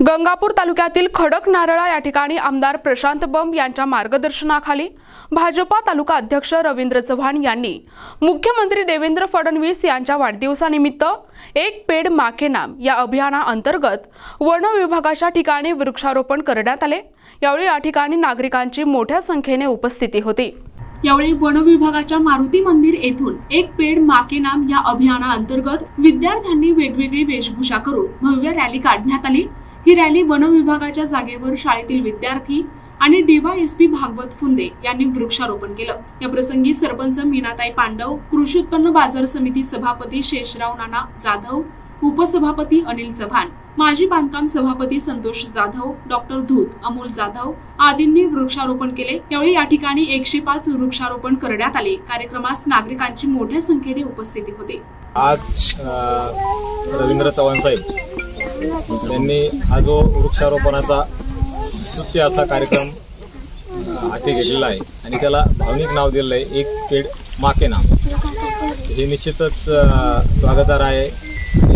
गंगापूर तालुक्यातील खडकनारळा या ठिकाणी आमदार प्रशांत बंब यांच्या मार्गदर्शनाखाली भाजपा तालुका अध्यक्ष रवींद्र चव्हाण यांनी मुख्यमंत्री देवेंद्र फडणवीस यांच्या वाढदिवसानिमित्त एक पेड़ मां के नाम या अभियानाअंतर्गत वन विभागाच्या ठिकाणी वृक्षारोपण करण्यात आले। यावेळी या ठिकाणी नागरिकांची मोठ्या संख्येने उपस्थिती होती। यावेळी वन विभागाच्या मारुती मंदिर येथून एक पेड़ मां के नाम या अभियानाअंतर्गत विद्यार्थ्यांनी वेगवेगळी वेशभूषा करून भव्य रॅली काढण्यात आली। ही रॅली वन विभागाच्या जागेवर शाळेतील विद्यार्थी आणि डीवायएसपी भागवत फुंदे यांनी वृक्षारोपण केलं। या प्रसंगी सरपंच मीनाताई पांडव, कृषी उत्पन्न बाजार समिती सभापती शेषराव नाना जाधव, उपसभापती अनिल चव्हाण, माजी बांधकाम सभापती संतोष जाधव, डॉक्टर धूत, अमोल जाधव आदींनी वृक्षारोपण केले। यावेळी या ठिकाणी 105 वृक्षारोपण करण्यात आले। कार्यक्रमास नागरिकांची मोठ्या संख्येने उपस्थिती होती। आज रवींद्र चव्हाण साहेब यांनी हा जो वृक्षारोपणाचा स्तुत्य असा कार्यक्रम हाती घेतलेला आहे आणि त्याला भावनिक नाव दिलेलं आहे, एक पेड़ मां के नाम। हे निश्चितच स्वागतार्ह आहे।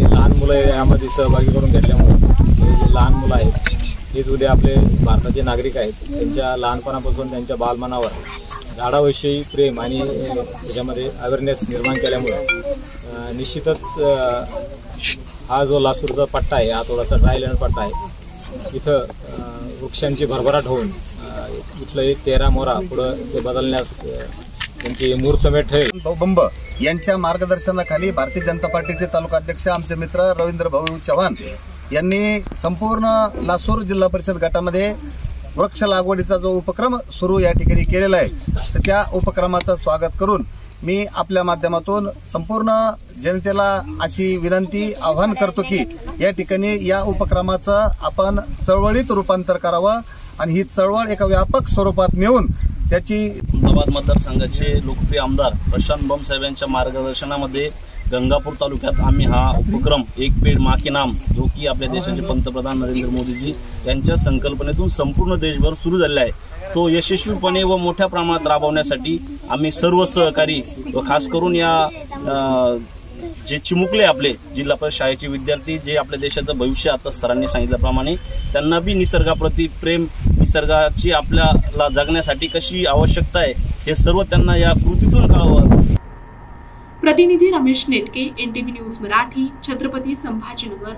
लहान मुलं यामध्ये सहभागी करून घेतल्यामुळे जे लहान मुलं आहेत हेच उद्या आपले भारताचे नागरिक आहेत। त्यांच्या लहानपणापासून त्यांच्या बालमनावर झाडाविषयी प्रेम आणि त्याच्यामध्ये अवेअरनेस निर्माण केल्यामुळे निश्चितच हा जो लासूरचा पट्टा आहे, हा थोडासा ड्रायलँड पट्टा आहे, इथं वृक्षांची भरभराट होऊन इथलं एक चेहरा मोहरा पुढं ते बदलण्यास त्यांची मुहूर्तमेढ ठरेल। बंब यांच्या मार्गदर्शनाखाली भारतीय जनता पार्टीचे तालुका अध्यक्ष आमचे मित्र रवींद्र भाऊ चव्हाण यांनी संपूर्ण लासूर जिल्हा परिषद गटामध्ये वृक्ष लागवडीचा जो उपक्रम सुरू या ठिकाणी केलेला आहे, तर त्या उपक्रमाचं स्वागत करून मी आपल्या माध्यमातून संपूर्ण जनतेला अशी विनंती आवाहन करतो की या ठिकाणी या उपक्रमाचं आपण चळवळीत रूपांतर करावं आणि ही चळवळ एका व्यापक स्वरूपात नेऊन त्याची खुलताबाद मतदारसंघाचे लोकप्रिय आमदार प्रशांत बंब साहेब यांच्या मार्गदर्शनामध्ये गंगापूर तालुक्यात आम्ही हा उपक्रम एक पेड़ मां के नाम, जो की आपल्या देशाचे पंतप्रधान नरेंद्र मोदीजी यांच्या संकल्पनेतून संपूर्ण देशभर सुरू झालेला आहे, तो यशस्वीपणे व मोठ्या प्रमाणात राबवण्यासाठी आम्ही सर्व सहकारी व खास करून या जे चिमुकले आपले जिल्हा परिषद शाळेचे विद्यार्थी, जे आपल्या देशाचं भविष्य, आता सरांनी सांगितल्याप्रमाणे त्यांना बी निसर्गाप्रती प्रेम, निसर्गाची आपल्याला जगण्यासाठी कशी आवश्यकता आहे हे सर्व त्यांना या कृतीतून कळावं। प्रतिनिधी रमेश नेटके, NTV न्यूज मराठी, छत्रपती संभाजीनगर।